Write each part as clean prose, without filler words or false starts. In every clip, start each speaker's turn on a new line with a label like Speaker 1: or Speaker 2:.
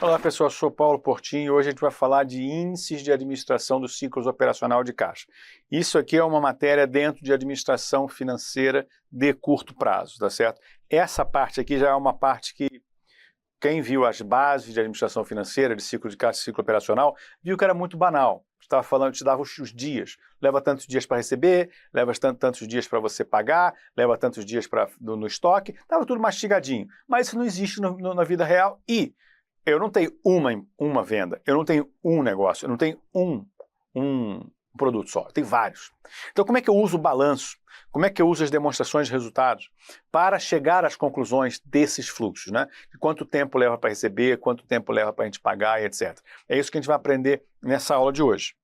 Speaker 1: Olá pessoal, eu sou Paulo Portinho e hoje a gente vai falar de índices de administração dos ciclos operacional de caixa. Isso aqui é uma matéria dentro de administração financeira de curto prazo, tá certo? Essa parte aqui já é uma parte que quem viu as bases de administração financeira, de ciclo de caixa e ciclo operacional, viu que era muito banal. Estava falando, te dava os dias. Leva tantos dias para receber, leva tantos dias para você pagar, leva tantos dias no estoque. Estava tudo mastigadinho. Mas isso não existe na vida real e eu não tenho uma venda, eu não tenho um negócio, eu não tenho um produto só, eu tenho vários. Então como é que eu uso o balanço? Como é que eu uso as demonstrações de resultados para chegar às conclusões desses fluxos, né? De quanto tempo leva para receber, quanto tempo leva para a gente pagar e etc. É isso que a gente vai aprender nessa aula de hoje.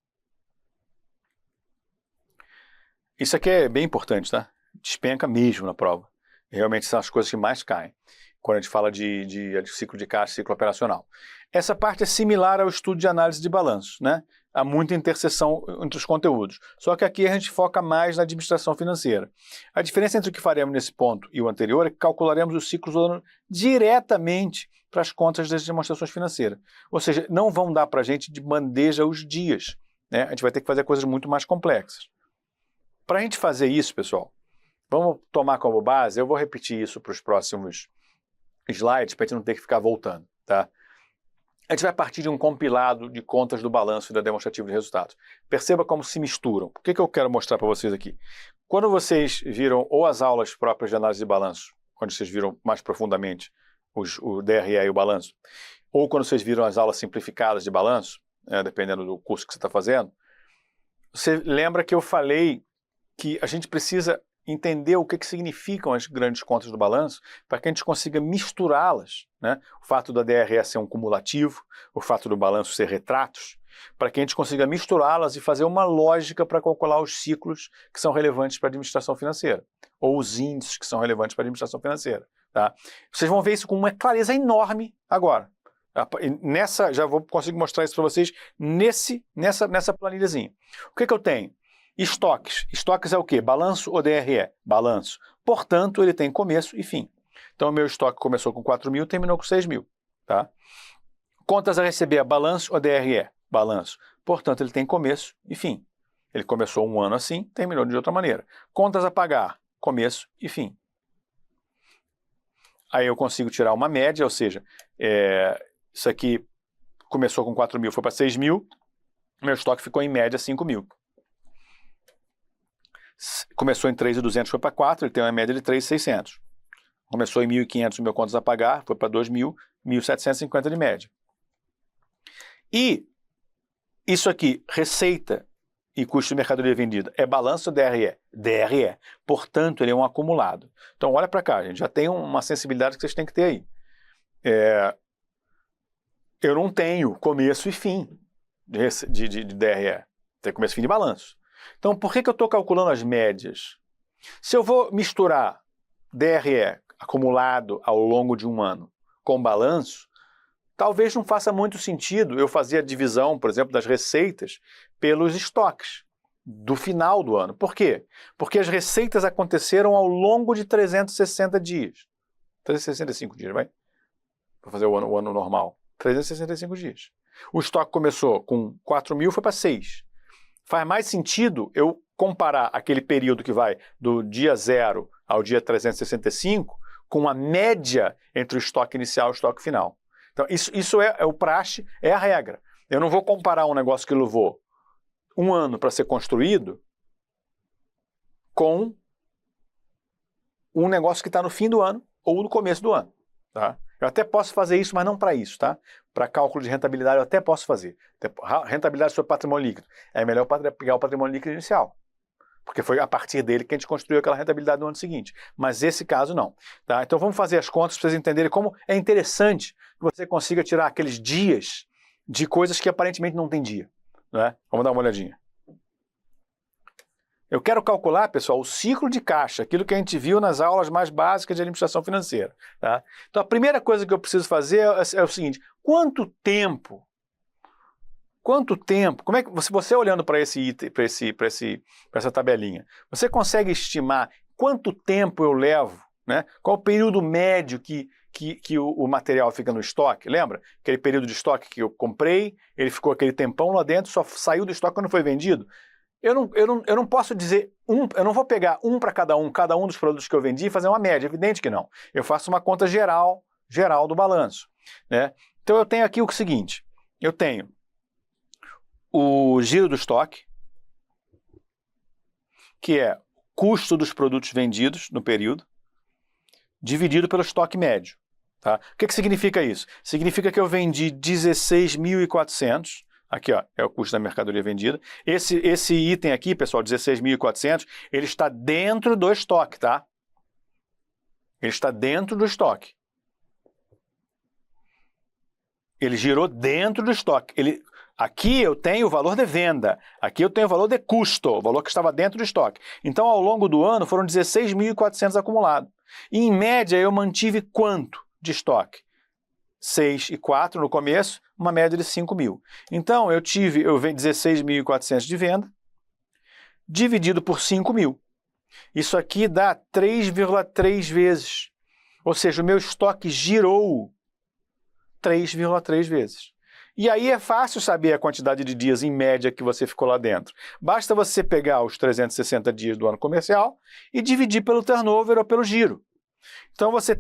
Speaker 1: Isso aqui é bem importante, tá? Despenca mesmo na prova. Realmente são as coisas que mais caem quando a gente fala de ciclo de caixa, ciclo operacional. Essa parte é similar ao estudo de análise de balanço, né? Há muita interseção entre os conteúdos. Só que aqui a gente foca mais na administração financeira. A diferença entre o que faremos nesse ponto e o anterior é que calcularemos os ciclos do ano diretamente para as contas das demonstrações financeiras. Ou seja, não vão dar para a gente de bandeja os dias, né? A gente vai ter que fazer coisas muito mais complexas. Para a gente fazer isso, pessoal, vamos tomar como base, eu vou repetir isso para os próximos slides para a gente não ter que ficar voltando, tá? A gente vai partir de um compilado de contas do balanço e da demonstrativa de resultados. Perceba como se misturam. O que eu quero mostrar para vocês aqui? Quando vocês viram ou as aulas próprias de análise de balanço, quando vocês viram mais profundamente o DRE e o balanço, ou quando vocês viram as aulas simplificadas de balanço, dependendo do curso que você está fazendo, você lembra que eu falei que a gente precisa entender o que significam as grandes contas do balanço para que a gente consiga misturá-las, né? O fato da DRE ser um cumulativo, o fato do balanço ser retratos, para que a gente consiga misturá-las e fazer uma lógica para calcular os ciclos que são relevantes para a administração financeira, ou os índices que são relevantes para a administração financeira, tá? Vocês vão ver isso com uma clareza enorme agora. Já consigo mostrar isso para vocês nessa planilhazinha. O que eu tenho? Estoques. Estoques é o quê? Balanço ou DRE? Balanço. Portanto, ele tem começo e fim. Então, o meu estoque começou com 4.000 e terminou com 6.000. Tá? Contas a receber, balanço ou DRE? Balanço. Portanto, ele tem começo e fim. Ele começou um ano assim, terminou de outra maneira. Contas a pagar, começo e fim. Aí eu consigo tirar uma média, ou seja, isso aqui começou com 4.000, foi para 6.000, meu estoque ficou em média 5.000. Começou em 3.200, foi para 4, ele tem uma média de 3.600. Começou em 1.500 o meu contas a pagar, foi para 2.000, 1.750 de média. E isso aqui, receita e custo de mercadoria vendida, é balanço ou DRE? DRE. Portanto, ele é um acumulado. Então, olha para cá, gente, já tem uma sensibilidade que vocês têm que ter aí. Eu não tenho começo e fim de DRE. Tem começo e fim de balanço. Então, por que eu estou calculando as médias? Se eu vou misturar DRE acumulado ao longo de um ano com balanço, talvez não faça muito sentido eu fazer a divisão, por exemplo, das receitas pelos estoques do final do ano. Por quê? Porque as receitas aconteceram ao longo de 360 dias. 365 dias, vai? Para fazer o ano normal. 365 dias. O estoque começou com 4.000, foi para 6. Faz mais sentido eu comparar aquele período que vai do dia 0 ao dia 365 com a média entre o estoque inicial e o estoque final. Então, isso é o praxe, é a regra. Eu não vou comparar um negócio que levou um ano para ser construído com um negócio que está no fim do ano ou no começo do ano. Tá? Eu até posso fazer isso, mas não para isso, tá? Para cálculo de rentabilidade eu até posso fazer. Rentabilidade sobre patrimônio líquido. É melhor pegar o patrimônio líquido inicial. Porque foi a partir dele que a gente construiu aquela rentabilidade no ano seguinte. Mas esse caso não. Tá? Então vamos fazer as contas para vocês entenderem como é interessante que você consiga tirar aqueles dias de coisas que aparentemente não tem dia. Né? Vamos dar uma olhadinha. Eu quero calcular, pessoal, o ciclo de caixa, aquilo que a gente viu nas aulas mais básicas de administração financeira. Tá? Então a primeira coisa que eu preciso fazer é o seguinte, quanto tempo, como é que você olhando para essa tabelinha, você consegue estimar quanto tempo eu levo, né? Qual o período médio que o material fica no estoque? Lembra? Aquele período de estoque que eu comprei, ele ficou aquele tempão lá dentro, só saiu do estoque quando foi vendido. Eu não posso dizer eu não vou pegar para cada um dos produtos que eu vendi e fazer uma média, evidente que não. Eu faço uma conta geral do balanço, né? Então eu tenho aqui o seguinte, eu tenho o giro do estoque, que é custo dos produtos vendidos no período, dividido pelo estoque médio. Tá? O que significa isso? Significa que eu vendi 16.400, aqui ó, é o custo da mercadoria vendida. Esse item aqui, pessoal, 16.400, ele está dentro do estoque, tá? Ele está dentro do estoque. Ele girou dentro do estoque. Aqui eu tenho o valor de venda, aqui eu tenho o valor de custo, o valor que estava dentro do estoque. Então, ao longo do ano, foram 16.400 acumulados. E, em média, eu mantive quanto de estoque? 6.400 no começo, uma média de 5.000. Então, eu vendi 16.400 de venda, dividido por 5.000. Isso aqui dá 3,3 vezes. Ou seja, o meu estoque girou 3,3 vezes. E aí é fácil saber a quantidade de dias em média que você ficou lá dentro. Basta você pegar os 360 dias do ano comercial e dividir pelo turnover ou pelo giro. Então você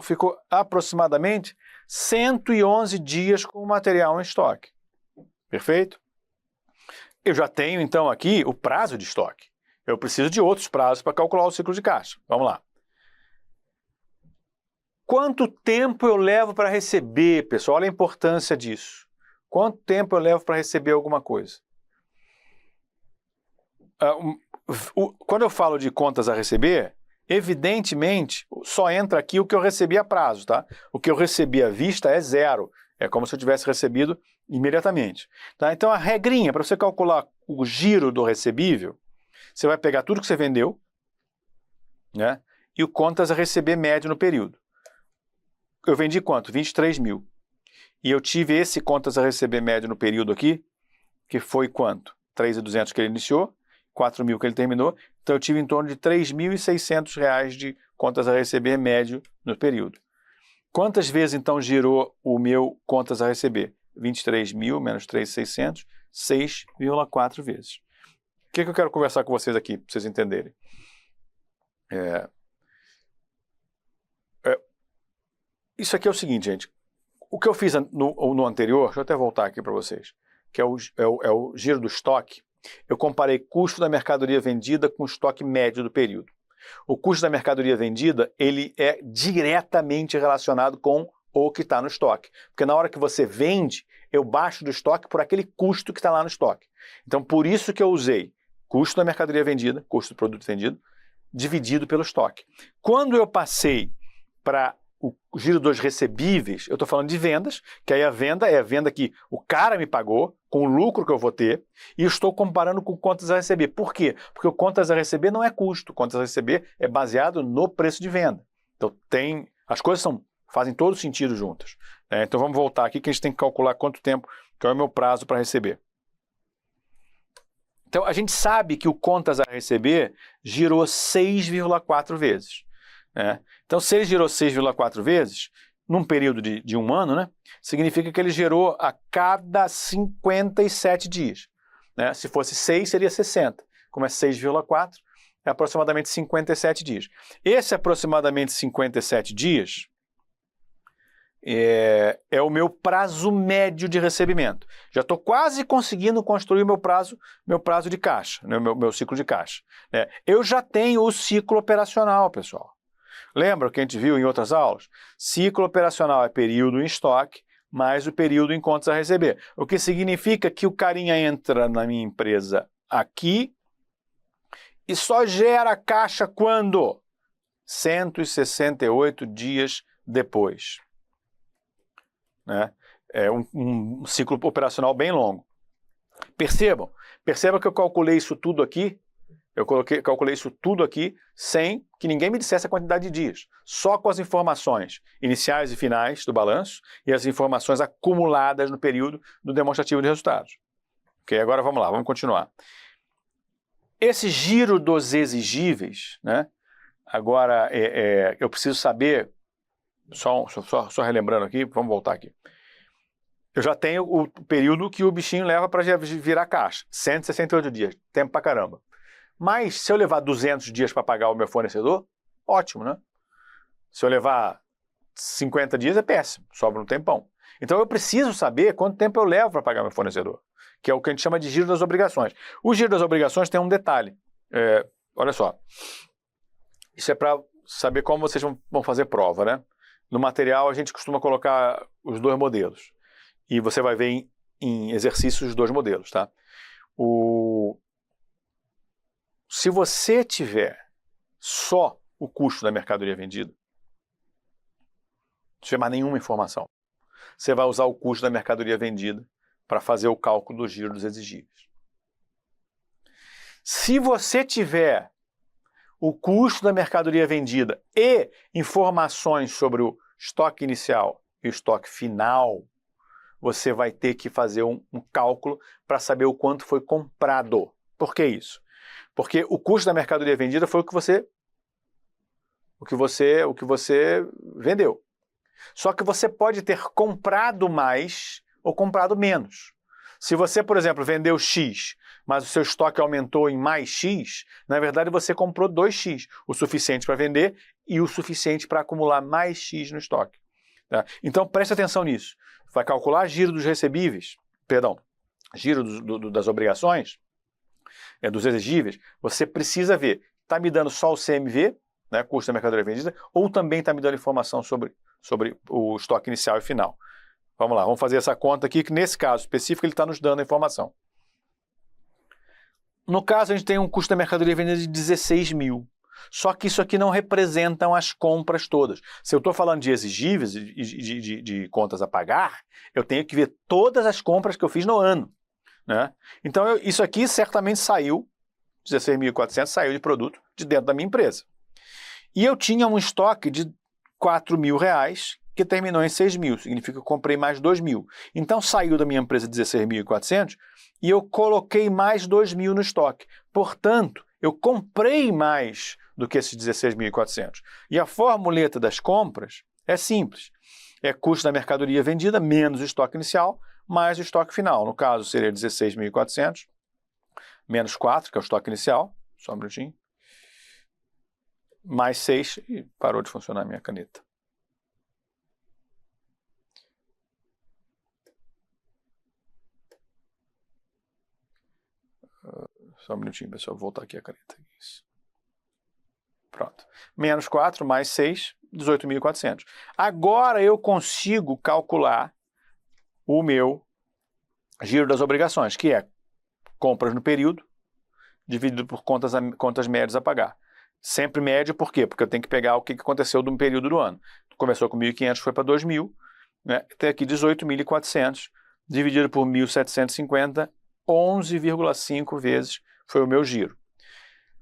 Speaker 1: ficou aproximadamente 111 dias com o material em estoque. Perfeito? Eu já tenho então aqui o prazo de estoque. Eu preciso de outros prazos para calcular o ciclo de caixa. Vamos lá. Quanto tempo eu levo para receber, pessoal? Olha a importância disso. Quanto tempo eu levo para receber alguma coisa? Quando eu falo de contas a receber, evidentemente, só entra aqui o que eu recebi a prazo, tá? O que eu recebi à vista é zero. É como se eu tivesse recebido imediatamente. Tá? Então, a regrinha para você calcular o giro do recebível, você vai pegar tudo que você vendeu, né? E o contas a receber médio no período. Eu vendi quanto? 23.000. E eu tive esse contas a receber médio no período aqui, que foi quanto? 3.200 que ele iniciou, 4.000 que ele terminou. Então eu tive em torno de R$3.600 de contas a receber médio no período. Quantas vezes então girou o meu contas a receber? 23.000 menos 3.600, 6,4 vezes. O que eu quero conversar com vocês aqui, para vocês entenderem? Isso aqui é o seguinte, gente. O que eu fiz no anterior, deixa eu até voltar aqui para vocês, que é o giro do estoque. Eu comparei custo da mercadoria vendida com o estoque médio do período. O custo da mercadoria vendida, ele é diretamente relacionado com o que está no estoque. Porque na hora que você vende, eu baixo do estoque por aquele custo que está lá no estoque. Então, por isso que eu usei custo da mercadoria vendida, custo do produto vendido, dividido pelo estoque. Quando eu passei para o giro dos recebíveis, eu estou falando de vendas, que aí a venda é a venda que o cara me pagou, com o lucro que eu vou ter, e eu estou comparando com contas a receber. Por quê? Porque o contas a receber não é custo, contas a receber é baseado no preço de venda. Então as coisas fazem todo sentido juntas. Então vamos voltar aqui que a gente tem que calcular quanto tempo que é o meu prazo para receber. Então a gente sabe que o contas a receber girou 6,4 vezes. Né? Então, se ele girou 6,4 vezes, num período de um ano, né, significa que ele gerou a cada 57 dias. Né? Se fosse 6, seria 60. Como é 6,4, é aproximadamente 57 dias. Esse aproximadamente 57 dias é o meu prazo médio de recebimento. Já estou quase conseguindo construir o meu prazo de caixa, né, meu ciclo de caixa. Né? Eu já tenho o ciclo operacional, pessoal. Lembra o que a gente viu em outras aulas? Ciclo operacional é período em estoque mais o período em contas a receber. O que significa que o carinha entra na minha empresa aqui e só gera caixa quando? 168 dias depois. Né? É um ciclo operacional bem longo. Perceba que eu calculei isso tudo aqui. Calculei isso tudo aqui sem que ninguém me dissesse a quantidade de dias. Só com as informações iniciais e finais do balanço e as informações acumuladas no período do demonstrativo de resultados. Ok, agora vamos lá, vamos continuar. Esse giro dos exigíveis, né, Agora, eu preciso saber, só relembrando aqui, vamos voltar aqui. Eu já tenho o período que o bichinho leva para virar caixa, 168 dias, tempo pra caramba. Mas se eu levar 200 dias para pagar o meu fornecedor, ótimo, né? Se eu levar 50 dias é péssimo, sobra um tempão. Então eu preciso saber quanto tempo eu levo para pagar meu fornecedor, que é o que a gente chama de giro das obrigações. O giro das obrigações tem um detalhe, olha só, isso é para saber como vocês vão fazer prova, né? No material a gente costuma colocar os dois modelos, e você vai ver em exercícios os dois modelos, tá? Se você tiver só o custo da mercadoria vendida, não tiver mais nenhuma informação, você vai usar o custo da mercadoria vendida para fazer o cálculo do giro dos exigíveis. Se você tiver o custo da mercadoria vendida e informações sobre o estoque inicial e o estoque final, você vai ter que fazer um cálculo para saber o quanto foi comprado. Por que isso? Porque o custo da mercadoria vendida foi o que você vendeu. Só que você pode ter comprado mais ou comprado menos. Se você, por exemplo, vendeu X, mas o seu estoque aumentou em mais X, na verdade você comprou 2X, o suficiente para vender e o suficiente para acumular mais X no estoque. Tá? Então preste atenção nisso. Vai calcular giro dos recebíveis, giro das obrigações, dos exigíveis, você precisa ver, está me dando só o CMV, né, custo da mercadoria vendida, ou também está me dando informação sobre o estoque inicial e final. Vamos lá, vamos fazer essa conta aqui, que nesse caso específico ele está nos dando a informação. No caso, a gente tem um custo da mercadoria vendida de 16 mil. Só que isso aqui não representam as compras todas. Se eu estou falando de exigíveis, de contas a pagar, eu tenho que ver todas as compras que eu fiz no ano, né? Então, isso aqui certamente saiu, 16.400 saiu de produto de dentro da minha empresa. E eu tinha um estoque de 4 mil reais que terminou em 6 mil, significa que eu comprei mais 2 mil. Então saiu da minha empresa 16.400 e eu coloquei mais 2 mil no estoque. Portanto, eu comprei mais do que esses 16.400. E a formuleta das compras é simples. É custo da mercadoria vendida menos o estoque inicial mais o estoque final. No caso, seria 16.400 menos 4, que é o estoque inicial. Só um minutinho. Mais 6, e parou de funcionar a minha caneta. Só um minutinho, pessoal, vou voltar aqui a caneta. Isso. Pronto. Menos 4, mais 6, 18.400. Agora eu consigo calcular o meu giro das obrigações, que é compras no período, dividido por contas médias a pagar. Sempre médio, por quê? Porque eu tenho que pegar o que aconteceu no período do ano. Começou com 1.500, foi para 2.000, né? Tem aqui 18.400, dividido por 1.750, 11,5 vezes foi o meu giro.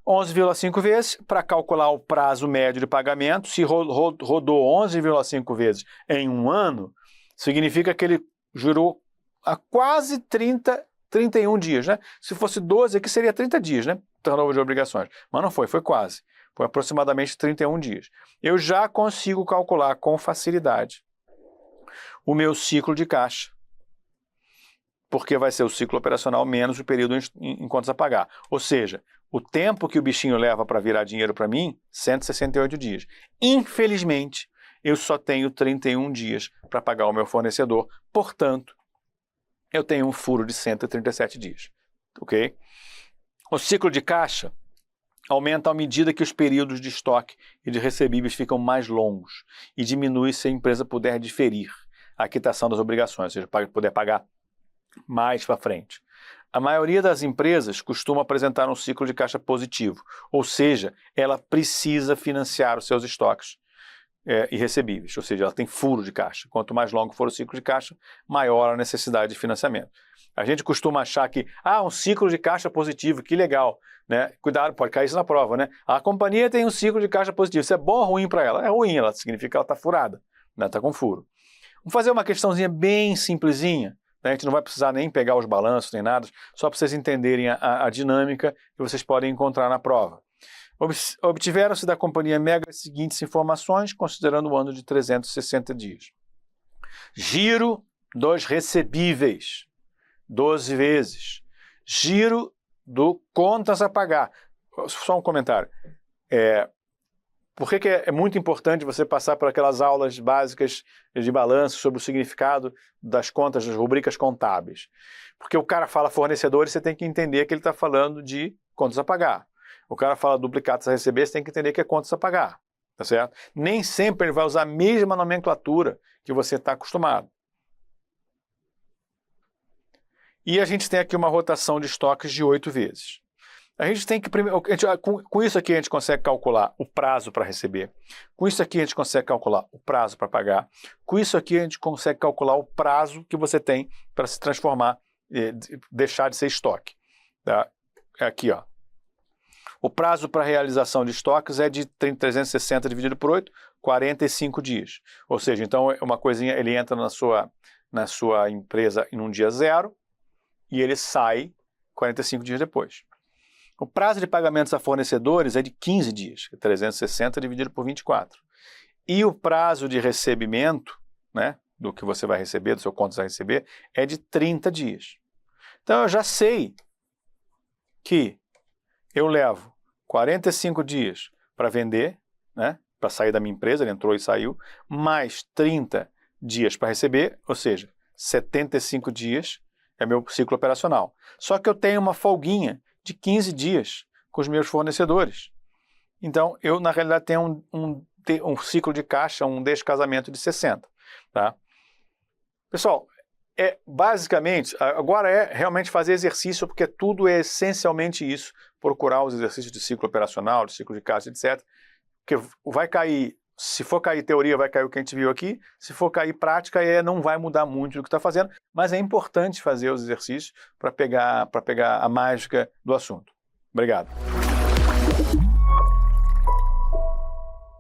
Speaker 1: 11,5 vezes, para calcular o prazo médio de pagamento, se rodou 11,5 vezes em um ano, significa que ele girou a quase 31 dias, né? Se fosse 12, aqui seria 30 dias, né? Turnover de obrigações. Mas não foi quase. Foi aproximadamente 31 dias. Eu já consigo calcular com facilidade o meu ciclo de caixa, porque vai ser o ciclo operacional menos o período em contas a pagar. Ou seja, o tempo que o bichinho leva para virar dinheiro para mim, 168 dias. Infelizmente, eu só tenho 31 dias para pagar o meu fornecedor, portanto, eu tenho um furo de 137 dias, ok? O ciclo de caixa aumenta à medida que os períodos de estoque e de recebíveis ficam mais longos e diminui se a empresa puder diferir a quitação das obrigações, ou seja, puder pagar mais para frente. A maioria das empresas costuma apresentar um ciclo de caixa positivo, ou seja, ela precisa financiar os seus estoques e recebíveis, ou seja, ela tem furo de caixa. Quanto mais longo for o ciclo de caixa, maior a necessidade de financiamento. A gente costuma achar que, um ciclo de caixa positivo, que legal, né? Cuidado, pode cair isso na prova, né? A companhia tem um ciclo de caixa positivo, isso é bom ou ruim para ela? É ruim, ela significa que ela está furada, né? Está com furo. Vamos fazer uma questãozinha bem simplesinha, né? A gente não vai precisar nem pegar os balanços nem nada, só para vocês entenderem a dinâmica que vocês podem encontrar na prova. Obtiveram-se da companhia Mega as seguintes informações, considerando o ano de 360 dias. Giro dos recebíveis, 12 vezes. Giro do contas a pagar. Só um comentário. Por que é muito importante você passar por aquelas aulas básicas de balanço sobre o significado das contas, das rubricas contábeis? Porque o cara fala fornecedores, você tem que entender que ele está falando de contas a pagar. O cara fala duplicados a receber, você tem que entender que é contas a pagar. Tá certo? Nem sempre ele vai usar a mesma nomenclatura que você está acostumado. E a gente tem aqui uma rotação de estoques de 8 vezes. A gente tem que, com isso aqui a gente consegue calcular o prazo para receber. Com isso aqui a gente consegue calcular o prazo para pagar. Com isso aqui a gente consegue calcular o prazo que você tem para se transformar, deixar de ser estoque. Tá? Aqui, ó. O prazo para realização de estoques é de 360 dividido por 8, 45 dias. Ou seja, então uma coisinha, ele entra na sua empresa em um dia zero e ele sai 45 dias depois. O prazo de pagamentos a fornecedores é de 15 dias, 360 dividido por 24. E o prazo de recebimento, né, do que você vai receber, do seu contas a receber, é de 30 dias. Então eu já sei que eu levo 45 dias para vender, né, para sair da minha empresa, ele entrou e saiu, mais 30 dias para receber, ou seja, 75 dias é meu ciclo operacional. Só que eu tenho uma folguinha de 15 dias com os meus fornecedores. Então, eu, na realidade, tenho um ciclo de caixa, um descasamento de 60. Tá? Pessoal, basicamente, agora é realmente fazer exercício, porque tudo é essencialmente isso, procurar os exercícios de ciclo operacional, de ciclo de caixa, etc. Porque vai cair, se for cair teoria, vai cair o que a gente viu aqui, se for cair prática, não vai mudar muito do que está fazendo, mas é importante fazer os exercícios para pegar a mágica do assunto. Obrigado.